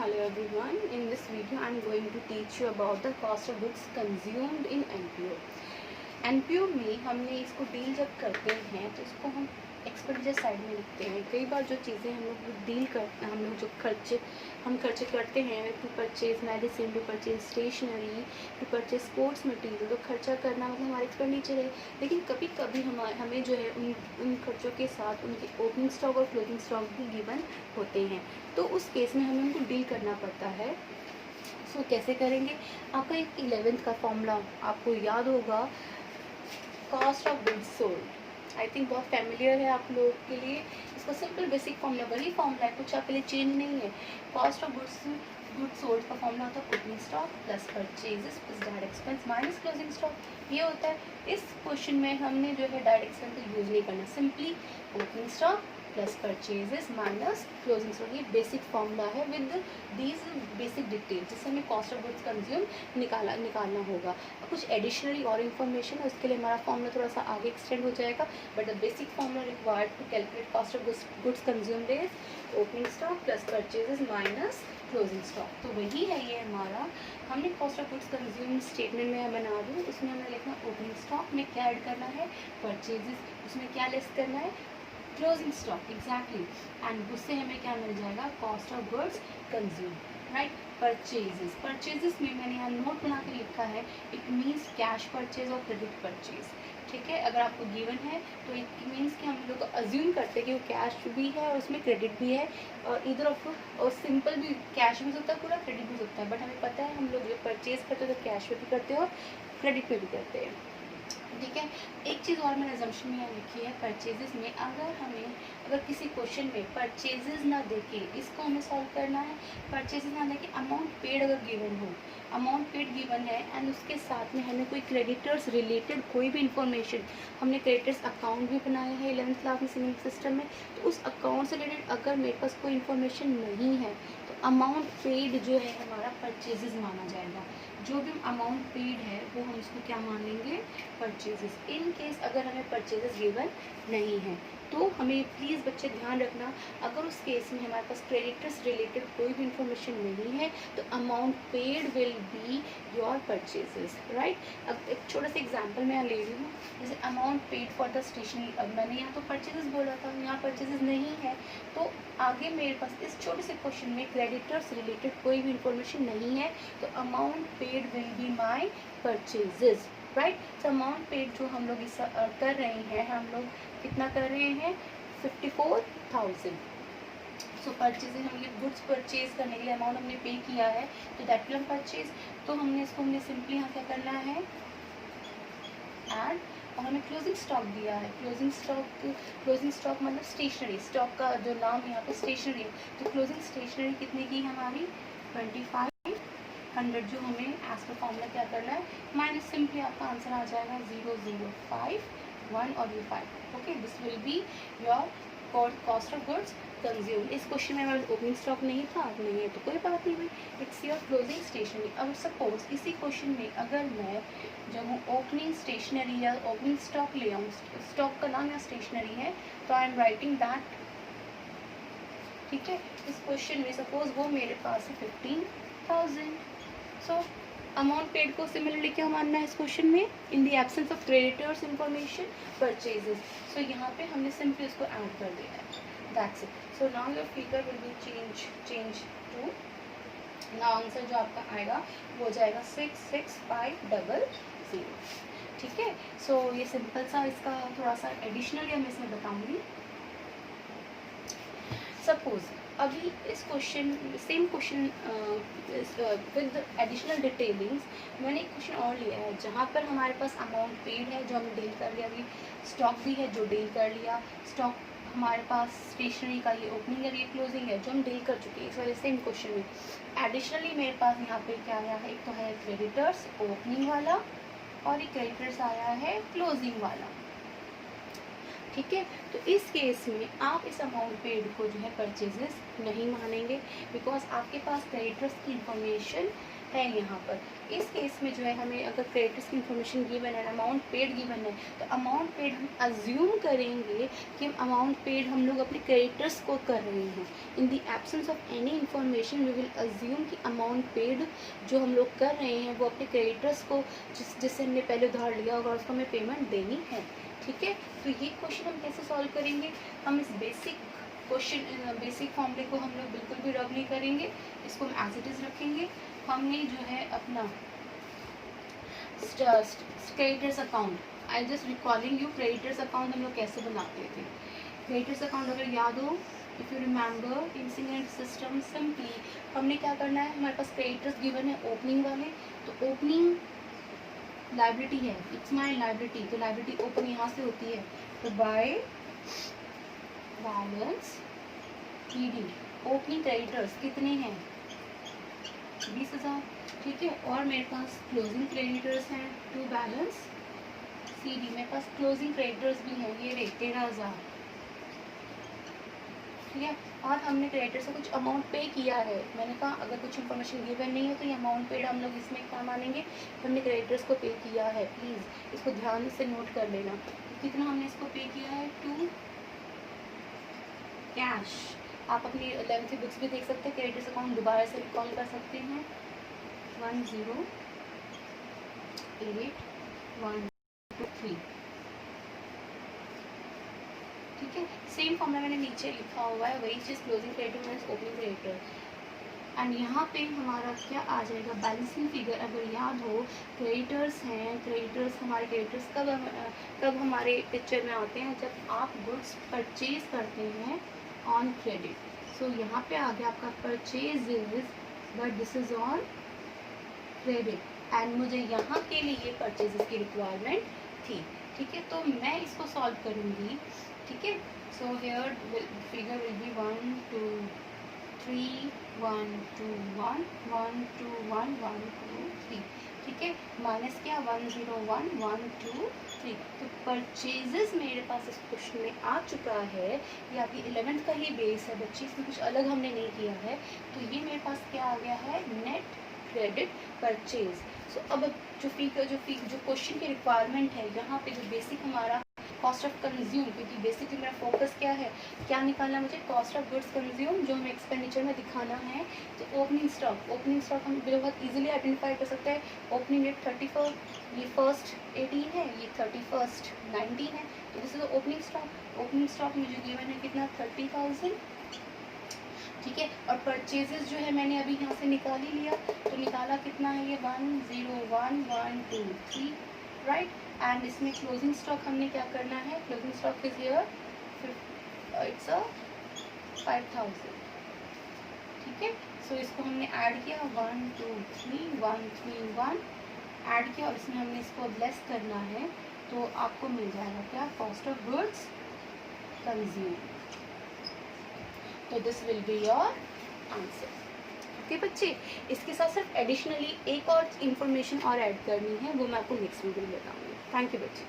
Hello everyone. In this video I am going to teach you about the cost of goods consumed in NPO. NPO में हमने इसको deal जब करते हैं तो इसको हम एक्सपेंडिचर साइड में लिखते हैं। कई बार जो चीज़ें हम लोग डील करते हैं, हम लोग जो खर्चे करते हैं to purchase medicine, to purchase stationery, to purchase sports material, तो खर्चा करना मतलब हमारा एक्सपेंडिचर है। लेकिन कभी कभी हमें जो है उन खर्चों के साथ उनके ओपनिंग स्टॉक और क्लोजिंग स्टॉक भी गिवन होते हैं, तो उस केस में हमें उनको डील करना पड़ता है। सो कैसे करेंगे? आपका एक 11th का फॉर्मूला आपको याद होगा, cost of goods sold. I think बहुत फैमिलियर है आप लोगों के लिए। इसका सिंपल बेसिक फॉर्मूला वही फॉर्मूला है, कुछ आपके लिए चेंज नहीं है। कॉस्ट ऑफ गुड्स सोल्ड का फॉर्मूला होता है opening stock plus purchases plus direct expense minus closing stock. ये होता है। इस क्वेश्चन में हमने जो है डायरेक्ट एक्सपेंस को यूज नहीं करना, simply opening stock plus purchases minus closing stock. ये बेसिक फॉर्मूला है विद दीज बेसिक डिटेल, जिससे हमें कॉस्ट ऑफ गुड्स कंज्यूम निकालना होगा। कुछ एडिशनली और इन्फॉर्मेशन है, उसके लिए हमारा फॉर्मूला थोड़ा सा आगे एक्सटेंड हो जाएगा, but the basic formula required to calculate cost of goods consumed is opening stock plus purchases minus closing stock. तो वही है ये हमारा। हमने cost of goods consume statement में बना दूँ, उसमें हमें लिखना ओपनिंग स्टॉक में क्या ऐड करना है, परचेजेस उसमें क्या लेस करना है, क्लोजिंग स्टॉक एग्जैक्टली, एंड उससे हमें क्या मिल जाएगा, cost of goods consume, right. Purchases में मैंने यहाँ नोट बना के लिखा है, इट मीन्स कैश परचेज और क्रेडिट परचेज। ठीक है, अगर आपको गिवन है तो इट मीन्स कि हम लोग अज्यूम करते हैं कि वो कैश भी है और उसमें क्रेडिट भी है, और इधर ऑफ और सिंपल भी कैश भी होता है, पूरा क्रेडिट भी होता है। बट हमें पता है हम लोग जो परचेज करते हैं तो कैश में भी करते हैं और क्रेडिट में भी करते हैं। ठीक है, एक चीज़ और मैंने अजम्पशन में यहाँ लिखी है, परचेजेस में अगर किसी क्वेश्चन में परचेजेस ना देके इसको हमें सॉल्व करना है। परचेजेस ना देके अमाउंट पेड अगर गिवन हो, अमाउंट पेड गिवन है एंड उसके साथ में हमें कोई क्रेडिटर्स रिलेटेड कोई भी इंफॉर्मेशन, हमने क्रेडिटर्स अकाउंट भी बनाया है 11th क्लास में सिविल सिस्टम में, तो उस अकाउंट से रिलेटेड अगर मेरे पास कोई इन्फॉर्मेशन नहीं है तो अमाउंट पेड जो है हमारा परचेजेस माना जाएगा। जो भी अमाउंट पेड है वो हम इसको क्या मान लेंगे, परचेजेस। इन केस अगर हमें परचेजेस गिवन नहीं है तो हमें प्लीज़ बच्चे ध्यान रखना, अगर उस केस में हमारे पास क्रेडिटर्स रिलेटेड कोई भी इंफॉर्मेशन नहीं है तो amount paid will be your purchases, right. अब एक छोटा सा एग्जांपल मैं यहाँ ले रही हूँ, जैसे amount paid for the stationery. अब मैंने यहाँ तो परचेजेस बोला था, यहाँ परचेजेस नहीं है, तो आगे मेरे पास इस छोटे से क्वेश्चन में क्रेडिटर्स रिलेटेड कोई भी इंफॉर्मेशन नहीं है तो amount paid will be my purchases, right. तो अमाउंट पेड जो हम लोग इस कर रहे हैं, हम लोग कितना कर रहे हैं, 54,000। सो परचेज हम ये गुड्स परचेज करने के लिए अमाउंट हमने पे किया है, तो दैट विल परचेज। तो हमने सिंपली यहाँ क्या करना है, ऐड, और हमें क्लोजिंग स्टॉक दिया है। क्लोजिंग स्टॉक मतलब स्टेशनरी स्टॉक का जो नाम यहाँ पे स्टेशनरी, तो क्लोजिंग स्टेशनरी कितने की हमारी 2500, जो हमें एज पर फॉर्मूला क्या करना है, माइनस, सिंपली आपका आंसर आ जाएगा 0051 और ये 5। Okay, this will be your cost of goods consume. इस क्वेश्चन में हमारे ओपनिंग स्टॉक नहीं था, अब नहीं है तो कोई बात नहीं भाई, इट्स योर क्लोजिंग स्टेशनरी। अब सपोज इसी क्वेश्चन में अगर मैं जो हूँ ओपनिंग स्टेशनरी या ओपनिंग स्टॉक ले आऊँ, स्टॉक का नाम या स्टेशनरी है, तो आई एम राइटिंग दैट। ठीक है, इस क्वेश्चन में सपोज वो मेरे पास है 15,000। सो अमाउंट पेड को सिमिलरली क्या मानना है इस क्वेश्चन में, in the absence of creditors information purchases. So यहाँ पे हमने सिंपली इसको ऐड कर दिया है, that's it. So now your figure will be change to, now answer जो आपका आएगा वो हो जाएगा 66500। ठीक है, सो ये सिंपल सा, इसका थोड़ा सा एडिशनली मैं इसमें बताऊंगी। सपोज अभी इस question, same question with additional detailings, मैंने एक क्वेश्चन और लिया है जहाँ पर हमारे पास अमाउंट पेड है जो हमने डील कर लिया, अभी स्टॉक भी है जो डील कर लिया, स्टॉक हमारे पास स्टेशनरी का ये ओपनिंग है, ये क्लोजिंग है जो हम डील कर चुके हैं। इस वजह से सेम क्वेश्चन में एडिशनली मेरे पास यहाँ पे क्या आया है, एक तो है क्रेडिटर्स ओपनिंग वाला और एक क्रेडिटर्स आया है क्लोजिंग वाला। ठीक है, तो इस केस में आप इस अमाउंट पेड को जो है परचेजेस नहीं मानेंगे, बिकॉज आपके पास क्रेडिटर्स की इंफॉर्मेशन है यहाँ पर। इस केस में जो है हमें अगर क्रेडिटर्स की इन्फॉर्मेशन गिवन है, अमाउंट पेड गिवन है, तो अमाउंट पेड हम अज्यूम करेंगे कि हम अमाउंट पेड हम लोग अपने क्रेडिटर्स को कर रहे हैं। In the absence of any information we will assume कि अमाउंट पेड जो हम लोग कर रहे हैं वो अपने क्रेडिटर्स को जिससे हमने पहले उधार लिया होगा उसको हमें पेमेंट देनी है। ठीक है, तो ये क्वेश्चन हम कैसे सॉल्व करेंगे? हम इस बेसिक फॉर्मूले को हम लोग बिल्कुल भी रब नहीं करेंगे, इसको हम एज इट इज़ रखेंगे। हमने जो है अपना creditors account, I just recalling you, creditors account हम लोग कैसे बनाते थे। क्रेडिटर्स अकाउंट अगर याद हो, if you remember in single system, simply हमने क्या करना है, हमारे पास क्रेडिटर्स गिवन है ओपनिंग वाले, तो ओपनिंग लाइबिलिटी है, इट्स माय लाइबिलिटी, तो लाइबिलिटी ओपन यहाँ से होती है, तो by balance ED opening creditors कितने हैं, 20,000। ठीक है, और मेरे पास क्लोजिंग क्रेडिटर्स हैं टू बैलेंस सीडी, मेरे पास क्लोजिंग क्रेडिटर्स भी हैं, ये रहे 13,000। ठीक है, और हमने क्रेडिटर से कुछ अमाउंट पे किया है। मैंने कहा अगर कुछ इन्फॉर्मेशन गिवन नहीं है तो ये अमाउंट पेड हम लोग इसमें क्या मानेंगे, हमने क्रेडिटर्स को पे किया है। प्लीज़ इसको ध्यान से नोट कर लेना, कितना हमने इसको पे किया है, टू कैश। आप अपनी 11th की बुक्स भी देख सकते हैं, क्रेडिटर्स अकाउंट दोबारा से रिकॉल कर सकते हैं, 108123। ठीक है, सेम फॉर्मूला मैंने नीचे लिखा हुआ है, वही चीज़ closing creditor minus opening creditor. And यहाँ पे हमारा क्या आ जाएगा, बैलेंसिंग फिगर। अगर याद हो, क्रेडिटर्स हैं, क्रेडिटर्स हमारे क्रेडिटर्स कब हमारे पिक्चर में आते हैं, जब आप गुड्स परचेज करते हैं ऑन क्रेडिट। सो यहाँ पे आ गया आपका purchase is, but this is on credit, and मुझे यहाँ के लिए परचेजेस की रिक्वायरमेंट थी। ठीक है, तो मैं इसको सॉल्व करूँगी। ठीक है, so here figure will B 1 2 3 1 2 1 1 2 1 1 2 3। ठीक है, माइनस क्या 1 0 1 1 2 3। तो परचेजेस मेरे पास इस क्वेश्चन में आ चुका है, ये आपकी 11th का ही बेस है बच्ची, इसमें कुछ अलग हमने नहीं किया है। तो ये मेरे पास क्या आ गया है, नेट क्रेडिट परचेज। सो अब जो क्वेश्चन की रिक्वायरमेंट है, यहाँ पे जो बेसिक हमारा कॉस्ट ऑफ कंज्यूम, क्योंकि बेसिकली मेरा फोकस क्या है, क्या निकालना मुझे, कॉस्ट ऑफ गुड्स कंज्यूम, जो हमें एक्सपेंडिचर में दिखाना है। तो ओपनिंग स्टॉक हम बहुत इजीली आइडेंटिफाई कर सकते हैं। ओपनिंग डेट 31, ये फर्स्ट 18 है, ये 31st 19 है, तो this is opening stock. Opening stock में जो गिवन है कितना, 30,000। ठीक है, और परचेजेस जो है मैंने अभी यहाँ से निकाल ही लिया, तो निकाला कितना है, ये 1 0 1 1 2 3, राइट। एंड इसमें क्लोजिंग स्टॉक हमने क्या करना है, closing stock is here, it's a 5,000। ठीक है, सो इसको हमने ऐड किया, 1 2 3 1 3 1 ऐड किया, और इसमें हमने इसको लेस करना है, तो आपको मिल जाएगा क्या, कॉस्ट ऑफ गुड्स कंज्यूम। तो this will be your answer. Okay बच्चे, इसके साथ सिर्फ एडिशनली एक और इन्फॉर्मेशन और ऐड करनी है, वो मैं आपको नेक्स्ट वीडियो में बताऊंगी। थैंक यू बच्चे।